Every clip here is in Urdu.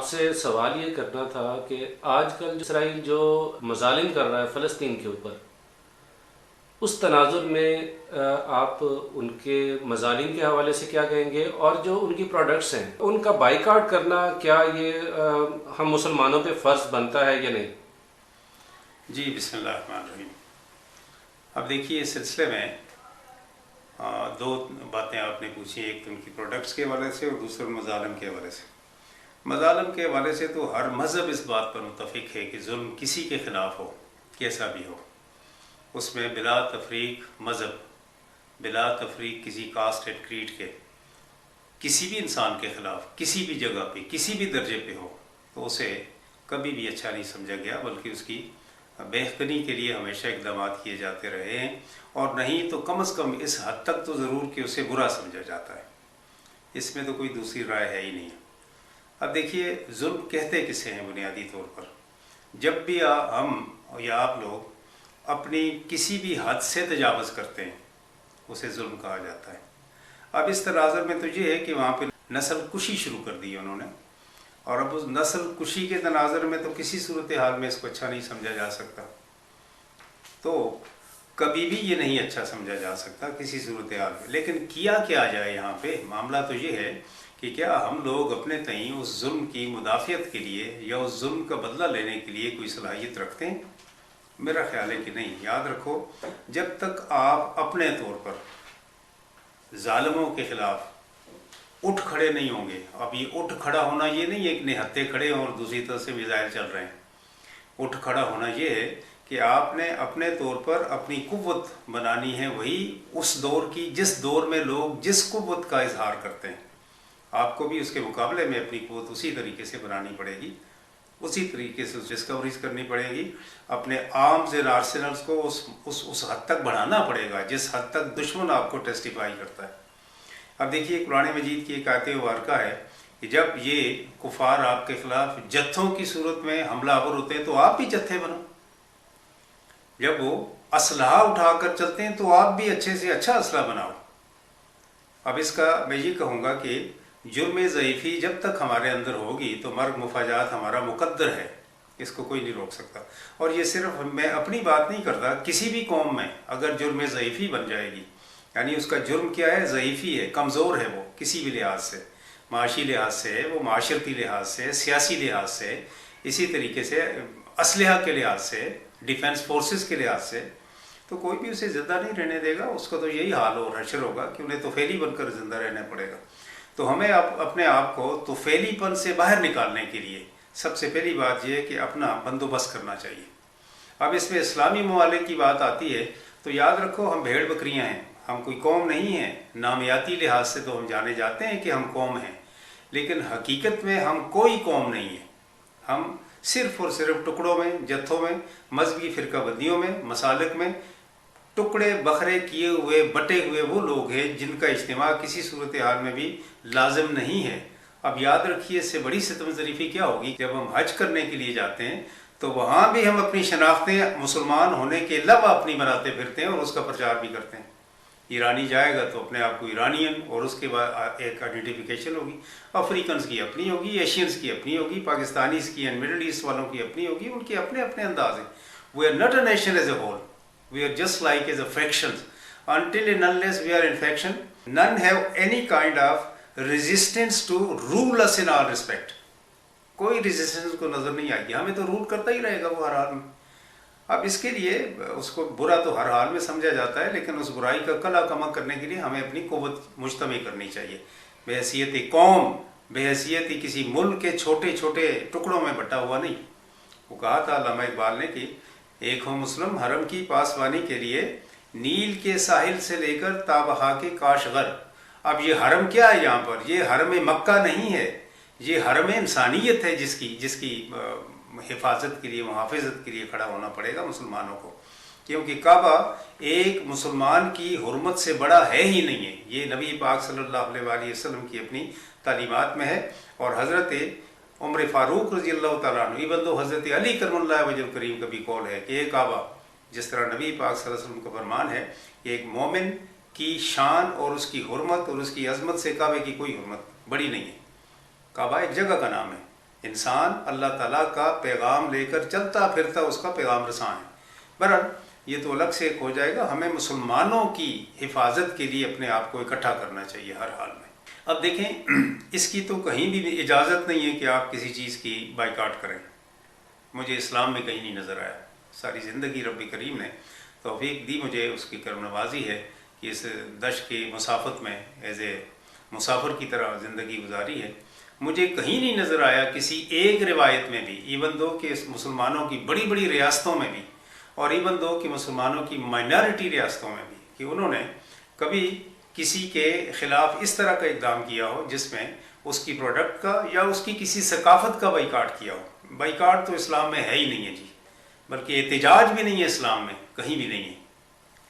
آپ سے سوال یہ کرنا تھا کہ آج کل اسرائیل جو مظالم کر رہا ہے فلسطین کے اوپر، اس تناظر میں آپ ان کے مظالم کے حوالے سے کیا کہیں گے، اور جو ان کی پروڈکٹس ہیں ان کا بائیکاٹ کرنا کیا یہ ہم مسلمانوں پہ فرض بنتا ہے یا نہیں؟ جی بسم اللہ الرحمن الرحیم۔ اب دیکھیے اس سلسلے میں دو باتیں آپ نے پوچھی، ایک تو ان کی پروڈکٹس کے حوالے سے اور دوسرا مظالم کے حوالے سے۔ مظالم کے حوالے سے تو ہر مذہب اس بات پر متفق ہے کہ ظلم کسی کے خلاف ہو، کیسا بھی ہو، اس میں بلا تفریق مذہب، بلا تفریق کسی کاسٹ اینڈ کریڈ کے کسی بھی انسان کے خلاف کسی بھی جگہ پہ کسی بھی درجے پہ ہو تو اسے کبھی بھی اچھا نہیں سمجھا گیا، بلکہ اس کی بہتری کے لیے ہمیشہ اقدامات کیے جاتے رہے ہیں، اور نہیں تو کم از کم اس حد تک تو ضرور کہ اسے برا سمجھا جاتا ہے۔ اس میں تو کوئی دوسری رائے ہے ہی نہیں۔ اب دیکھیے ظلم کہتے کسے ہیں بنیادی طور پر؟ جب بھی ہم یا آپ لوگ اپنی کسی بھی حد سے تجاوز کرتے ہیں اسے ظلم کہا جاتا ہے۔ اب اس تناظر میں تو یہ ہے کہ وہاں پہ نسل کشی شروع کر دی انہوں نے، اور اب اس نسل کشی کے تناظر میں تو کسی صورتحال میں اس کو اچھا نہیں سمجھا جا سکتا، تو کبھی بھی یہ نہیں اچھا سمجھا جا سکتا کسی صورتحال میں۔ لیکن کیا جائے یہاں پہ معاملہ تو یہ ہے کہ کیا ہم لوگ اپنے تئیں اس ظلم کی مدافعت کے لیے یا اس ظلم کا بدلہ لینے کے لیے کوئی صلاحیت رکھتے ہیں؟ میرا خیال ہے کہ نہیں۔ یاد رکھو، جب تک آپ اپنے طور پر ظالموں کے خلاف اٹھ کھڑے نہیں ہوں گے، اب یہ اٹھ کھڑا ہونا یہ نہیں ہے کہ نہتے کھڑے ہوں اور دوسری طرف سے میزائل چل رہے ہیں۔ اٹھ کھڑا ہونا یہ ہے کہ آپ نے اپنے طور پر اپنی قوت بنانی ہے، وہی اس دور کی جس دور میں لوگ جس قوت کا اظہار کرتے ہیں، آپ کو بھی اس کے مقابلے میں اپنی قوت اسی طریقے سے بنانی پڑے گی، اسی طریقے سے ڈسکوریز کرنی پڑے گی، اپنے آرمز اینڈ آرسنلز کو اس حد تک بڑھانا پڑے گا جس حد تک دشمن آپ کو ٹیسٹیفائی کرتا ہے۔ اب دیکھیے قرآن مجید کی ایک آیت مبارکہ ہے کہ جب یہ کفار آپ کے خلاف جتھوں کی صورت میں حملہ آور ہوتے ہیں تو آپ بھی جتھے بنو، جب وہ اسلحہ اٹھا کر چلتے ہیں تو آپ بھی اچھے سے اچھا اسلحہ بناؤ۔ اب اس کا میں یہ کہوں گا کہ جرم ضعیفی جب تک ہمارے اندر ہوگی تو مرگ مفاجات ہمارا مقدر ہے، اس کو کوئی نہیں روک سکتا۔ اور یہ صرف میں اپنی بات نہیں کرتا، کسی بھی قوم میں اگر جرم ضعیفی بن جائے گی، یعنی اس کا جرم کیا ہے؟ ضعیفی ہے، کمزور ہے، وہ کسی بھی لحاظ سے، معاشی لحاظ سے، وہ معاشرتی لحاظ سے، سیاسی لحاظ سے، اسی طریقے سے اسلحہ کے لحاظ سے، ڈیفنس فورسز کے لحاظ سے، تو کوئی بھی اسے زندہ نہیں رہنے دے گا۔ اس کا تو یہی حال اور حشر ہوگا کہ انہیں طفیلی بن کر زندہ رہنا پڑے گا۔ تو ہمیں اپنے آپ کو طفیلی پن سے باہر نکالنے کے لیے سب سے پہلی بات یہ ہے کہ اپنا بندوبست کرنا چاہیے۔ اب اس میں اسلامی ممالک کی بات آتی ہے تو یاد رکھو ہم بھیڑ بکریاں ہیں، ہم کوئی قوم نہیں ہیں۔ نامیاتی لحاظ سے تو ہم جانے جاتے ہیں کہ ہم قوم ہیں، لیکن حقیقت میں ہم کوئی قوم نہیں ہیں۔ ہم صرف اور صرف ٹکڑوں میں، جتھوں میں، مذہبی فرقہ بندیوں میں، مسالک میں ٹکڑے بکھرے کیے ہوئے بٹے ہوئے وہ لوگ ہیں جن کا اجتماع کسی صورتحال میں بھی لازم نہیں ہے۔ اب یاد رکھیے اس سے بڑی ستم ظریفی کیا ہوگی، جب ہم حج کرنے کے لیے جاتے ہیں تو وہاں بھی ہم اپنی شناختیں مسلمان ہونے کے علاوہ اپنی بناتے پھرتے ہیں اور اس کا پرچار بھی کرتے ہیں۔ ایرانی جائے گا تو اپنے آپ کو ایرانین، اور اس کے بعد ایک آئیڈینٹیفیکیشن ہوگی۔ افریقنز کی اپنی ہوگی، ایشینز کی اپنی ہوگی، پاکستانیز کی اینڈ مڈل ایسٹ والوں کی اپنی ہوگی، ان کے اپنے اپنے انداز ہیں۔ We are not a nation as a whole, we are just like as a fractions. Until and unless we are in faction, none have any kind of resistance to rule us in all respect. کوئی resistance کو نظر نہیں آئے گی، ہمیں تو رول کرتا ہی رہے گا وہ ہر حال میں۔ اب اس کے لیے اس کو برا تو ہر حال میں سمجھا جاتا ہے، لیکن اس برائی کا کلا کما کرنے کے لیے ہمیں اپنی قوت مجتمع کرنی چاہیے، بحیثیت قوم، بحیثیت کسی ملک کے چھوٹے چھوٹے ٹکڑوں میں بٹا ہوا نہیں۔ وہ کہا تھا علامہ اقبال نے کہ ایک ہو مسلم حرم کی پاسبانی کے لیے، نیل کے ساحل سے لے کر تا بہا کے کاشغر۔ اب یہ حرم کیا ہے یہاں پر؟ یہ حرم مکہ نہیں ہے، یہ حرم انسانیت ہے جس کی حفاظت کے لیے، محافظت کے لیے کھڑا ہونا پڑے گا مسلمانوں کو، کیونکہ کعبہ ایک مسلمان کی حرمت سے بڑا ہے ہی نہیں ہے۔ یہ نبی پاک صلی اللہ علیہ وآلہ وسلم کی اپنی تعلیمات میں ہے، اور حضرت عمر فاروق رضی اللہ تعالیٰ عنہ، ایون تو حضرت علی کرم اللہ وجہ کریم کا بھی قول ہے کہ یہ کعبہ، جس طرح نبی پاک صلی اللہ علیہ وسلم کا فرمان ہے کہ ایک مومن کی شان اور اس کی حرمت اور اس کی عظمت سے کعبے کی کوئی حرمت بڑی نہیں ہے۔ کعبہ ایک جگہ کا نام ہے، انسان اللہ تعالیٰ کا پیغام لے کر چلتا پھرتا اس کا پیغام رساں ہے۔ بہرحال یہ تو الگ سے ایک ہو جائے گا، ہمیں مسلمانوں کی حفاظت کے لیے اپنے آپ کو اکٹھا کرنا چاہیے ہر حال میں۔ اب دیکھیں اس کی تو کہیں بھی اجازت نہیں ہے کہ آپ کسی چیز کی بائیکاٹ کریں، مجھے اسلام میں کہیں نہیں نظر آیا۔ ساری زندگی رب کریم نے توفیق دی مجھے، اس کی کرم نوازی ہے کہ اس دشت کی مسافت میں ایز اے مسافر کی طرح زندگی گزاری ہے، مجھے کہیں نہیں نظر آیا کسی ایک روایت میں بھی، ایون دو کہ مسلمانوں کی بڑی بڑی ریاستوں میں بھی، اور ایون دو کہ مسلمانوں کی مائنارٹی ریاستوں میں بھی، کہ انہوں نے کبھی کسی کے خلاف اس طرح کا اقدام کیا ہو جس میں اس کی پروڈکٹ کا یا اس کی کسی ثقافت کا بائیکاٹ کیا ہو۔ بائیکاٹ تو اسلام میں ہے ہی نہیں ہے جی، بلکہ احتجاج بھی نہیں ہے اسلام میں، کہیں بھی نہیں ہے۔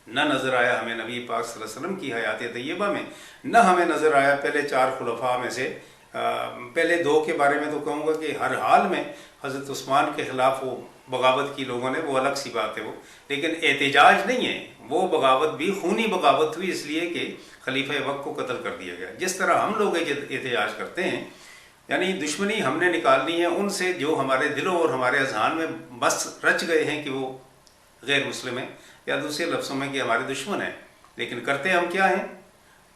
نہ نظر آیا ہمیں نبی پاک صلی اللہ علیہ وسلم کی حیات طیبہ میں، نہ ہمیں نظر آیا پہلے 4 خلفاء میں سے پہلے 2 کے بارے میں تو کہوں گا کہ ہر حال میں حضرت عثمان کے خلاف وہ بغاوت کی لوگوں نے، وہ الگ سی بات ہے وہ، لیکن احتجاج نہیں ہے، وہ بغاوت بھی خونی بغاوت ہوئی اس لیے کہ خلیفہ وقت کو قتل کر دیا گیا۔ جس طرح ہم لوگ احتجاج کرتے ہیں، یعنی دشمنی ہم نے نکالنی ہے ان سے جو ہمارے دلوں اور ہمارے اذہان میں بس رچ گئے ہیں کہ وہ غیر مسلم ہیں، یا دوسرے لفظوں میں کہ ہمارے دشمن ہیں، لیکن کرتے ہم کیا ہیں؟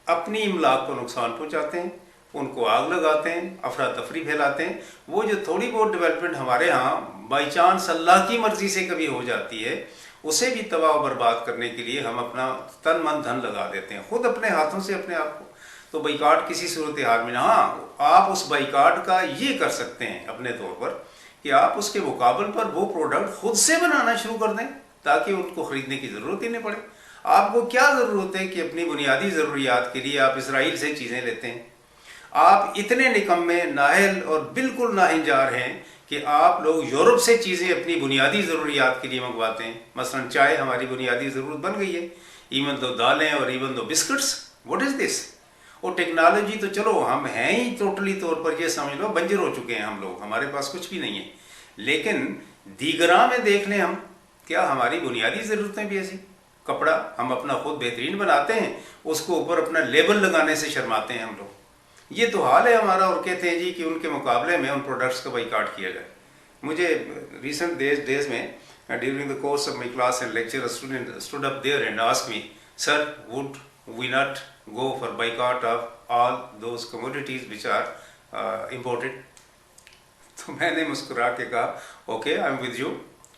اپنی املاک کو نقصان پہنچاتے ہیں، ان کو آگ لگاتے ہیں، افراتفری پھیلاتے ہیں۔ وہ جو تھوڑی بہت ڈیولپمنٹ ہمارے ہاں بائی چانس اللہ کی مرضی سے کبھی ہو جاتی ہے، اسے بھی تباہ و برباد کرنے کے لیے ہم اپنا تن من دھن لگا دیتے ہیں، خود اپنے ہاتھوں سے اپنے آپ کو۔ تو بائیکاٹ کسی صورتحال میں، ہاں آپ اس بائیکاٹ کا یہ کر سکتے ہیں اپنے طور پر کہ آپ اس کے مقابل پر وہ پروڈکٹ خود سے بنانا شروع کر دیں تاکہ ان کو خریدنے کی ضرورت ہی نہیں پڑے۔ آپ کو کیا ضرورت ہے کہ اپنی بنیادی ضروریات کے لیے آپ اسرائیل سے چیزیں لیتے ہیں؟ آپ اتنے نکمے، نااہل اور بالکل ناہنجار ہیں کہ آپ لوگ یورپ سے چیزیں اپنی بنیادی ضروریات کے لیے منگواتے ہیں۔ مثلا چائے ہماری بنیادی ضرورت بن گئی ہے، ایون دو دالیں اور ایون دو بسکٹس، واٹ از دس؟ اور ٹیکنالوجی تو چلو ہم ہیں ہی ٹوٹلی طور پر یہ سمجھ لو بنجر ہو چکے ہیں ہم لوگ، ہمارے پاس کچھ بھی نہیں ہے، لیکن دیگراں میں دیکھ لیں ہم، کیا ہماری بنیادی ضرورتیں بھی ایسی؟ کپڑا ہم اپنا خود بہترین بناتے ہیں، اس کو اوپر اپنا لیبل لگانے سے شرماتے ہیں ہم لوگ۔ یہ تو حال ہے ہمارا، اور کہتے ہیں جی کہ ان کے مقابلے میں ان پروڈکٹس کا بائیکاٹ کیا جائے۔ مجھے ریسنٹ ڈیز میں during the course of my class and lecture student stood up there and ask me sir would we not go for boycott of all those commodities which are imported? تو میں نے مسکرا کے کہا okay I am with you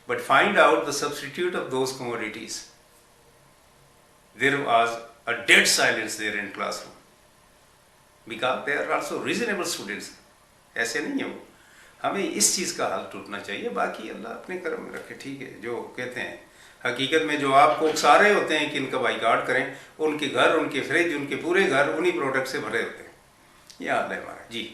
but find out the substitute of those commodities. There was a dead silence there in class room because they are also reasonable students۔ ایسے نہیں ہے وہ، ہمیں اس چیز کا حل ٹوٹنا چاہیے، باقی اللہ اپنے کرم میں رکھے۔ ٹھیک ہے، جو کہتے ہیں حقیقت میں جو آپ کو اکسارے ہوتے ہیں کہ ان کا بائیکاٹ کریں، ان کے گھر، ان کے فریج، ان کے پورے گھر انہی پروڈکٹ سے بھرے ہوتے ہیں۔ یہ حال ہے ہمارا جی۔